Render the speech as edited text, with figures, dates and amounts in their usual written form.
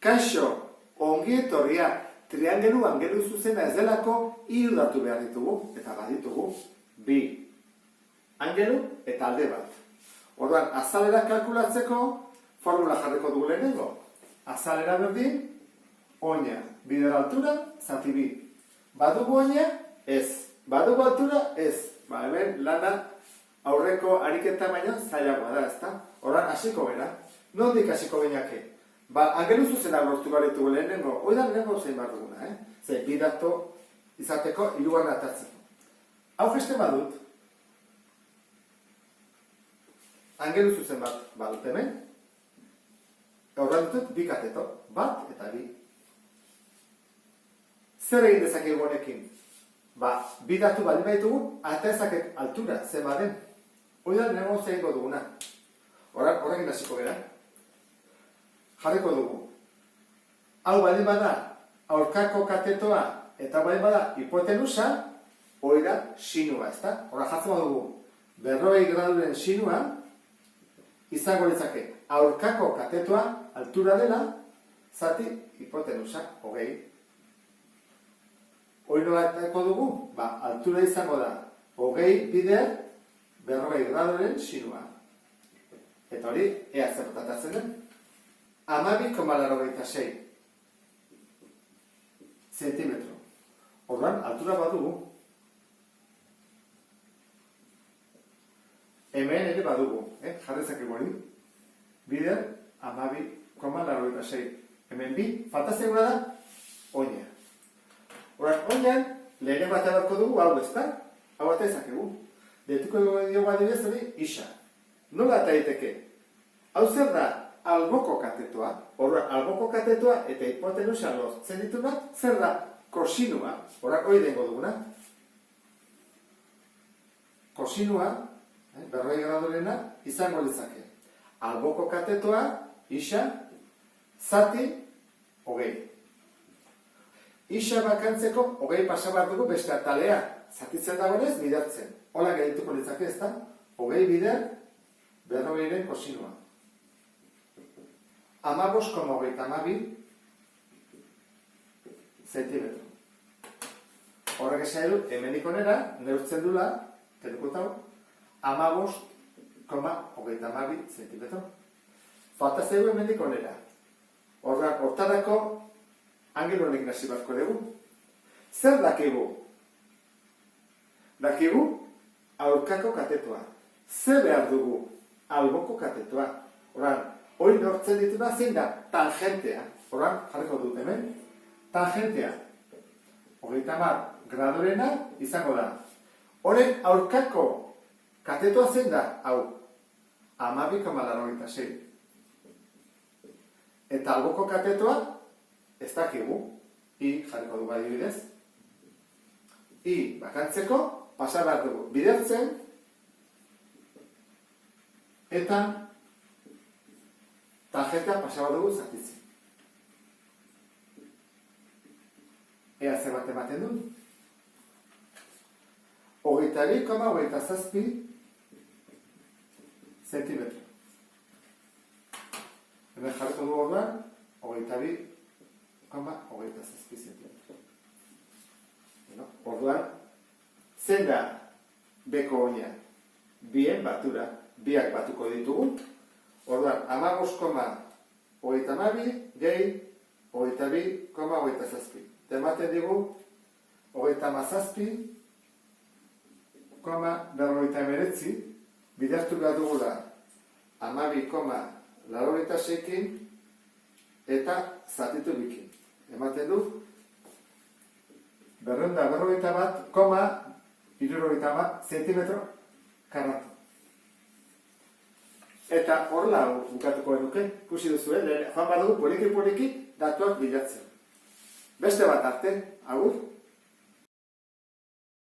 Kaixo, ongi etorria, triangelu angelu zuzena ez delako hiru datu behar ditugu, eta baditugu, bi angelu eta alde bat. Orduan, azalera kalkulatzeko formula jarriko dugu lehenengo. Azalera berdin, oina, bider altura, zati bi. Badugu oina? Ez. Badugu altura? Ez. Hemen lana aurreko ariketa baino zailagoa da, ezta? Orduan, hasiko gara. Nondik hasiko genake? Angelu zuzena lortu behar ditugu lehenengo. Hoi da lehenengo zein behar duguna, Ze, bi datu izateko hirugarren atatzeko. Hau gesten badut, angelu zuzen bat badut hemen, gaurran dutut bi kateto, bat eta bi. Zer egin dezakegu honekin? Bi datu baldin baditugu, eta ezakek altura, zen baden. Hoi da lehenengo zein duguna. Horrekin hasiko gara. Jarriko dugu. Hau baldin bada aurkako katetoa eta baldin bada hipotenusa, hori da sinua, ezta? Horra jartzen dugu 40 graduren sinua izango litzake aurkako katetoa altura dela zati hipotenusa 20. Hori nolatako dugu? Altura izango da 20 bider 40 graduren sinua. Eta hori ea zertatatzen den? 12,86 zentimetro. Horran, altura badugu. Hemen ere badugu, jarrezak hori. Bider, 12,86. Hemen bi, falta zegura da, oina. Horran, oinan, lehen bat edarko dugu, hau ez da? Hau bat ezakegu. Detuko diogu adibidez hori, isa. Nola eta daiteke? Hau zer da? Alboko katetoa, horra alboko katetoa eta hipotenusa lortzen dituna, zer da? Kosinua, horra hori dengo duguna. Kosinua, 40 gradurena, izango litzake. Alboko katetoa, isa, zati, 20. Isa bakantzeko, 20 pasabar dugu beste atalea. Zatitzen dagoenez, bidertzen. Hola geldituko litzake, ez da? 20 bider, 40 kosinua. 15,32 zentimetro. Horrek esan dut, hemenik onera, neurtzen dula, telekutau, 15,32 zentimetro. Falta zaigu hemenik onera. Hortarako, angelu honekin hasi batko dugu. Zer dakigu? Dakigu, aurkako katetoa. Zer behar dugu? Alboko katetoa. Hori nortzen dituna zein da tangentea. Horan, jarriko dut hemen. Tangentea. 30 gradurena izango da. Horren aurkako katetoa zein da? Hau. 12,86. Eta alboko katetoa ez dakigu. I jarriko dugu adibidez. I bakantzeko pasa behar dugu. Bidertzen. Eta tangentea pasaba dugu zatitzen. Ea zer bat ematen du? 22,27 zentimetro. Hemen jarriko dugu orduan, 22,27 zentimetro. Orduan, zen da beko oina? Bien batura, biak batuko ditugu. Orduan, 15,32 gehi 22,27. Ematen digu 37,49 bidertu behar dugula 12,86 eta zatitu bikin. Ematen du 241,70 zentimetro karratu. Eta horrela bukatuko eduke, ikusi duzu, joan badugu poliki-poliki datuak bilatzen. Beste bat arte, agur.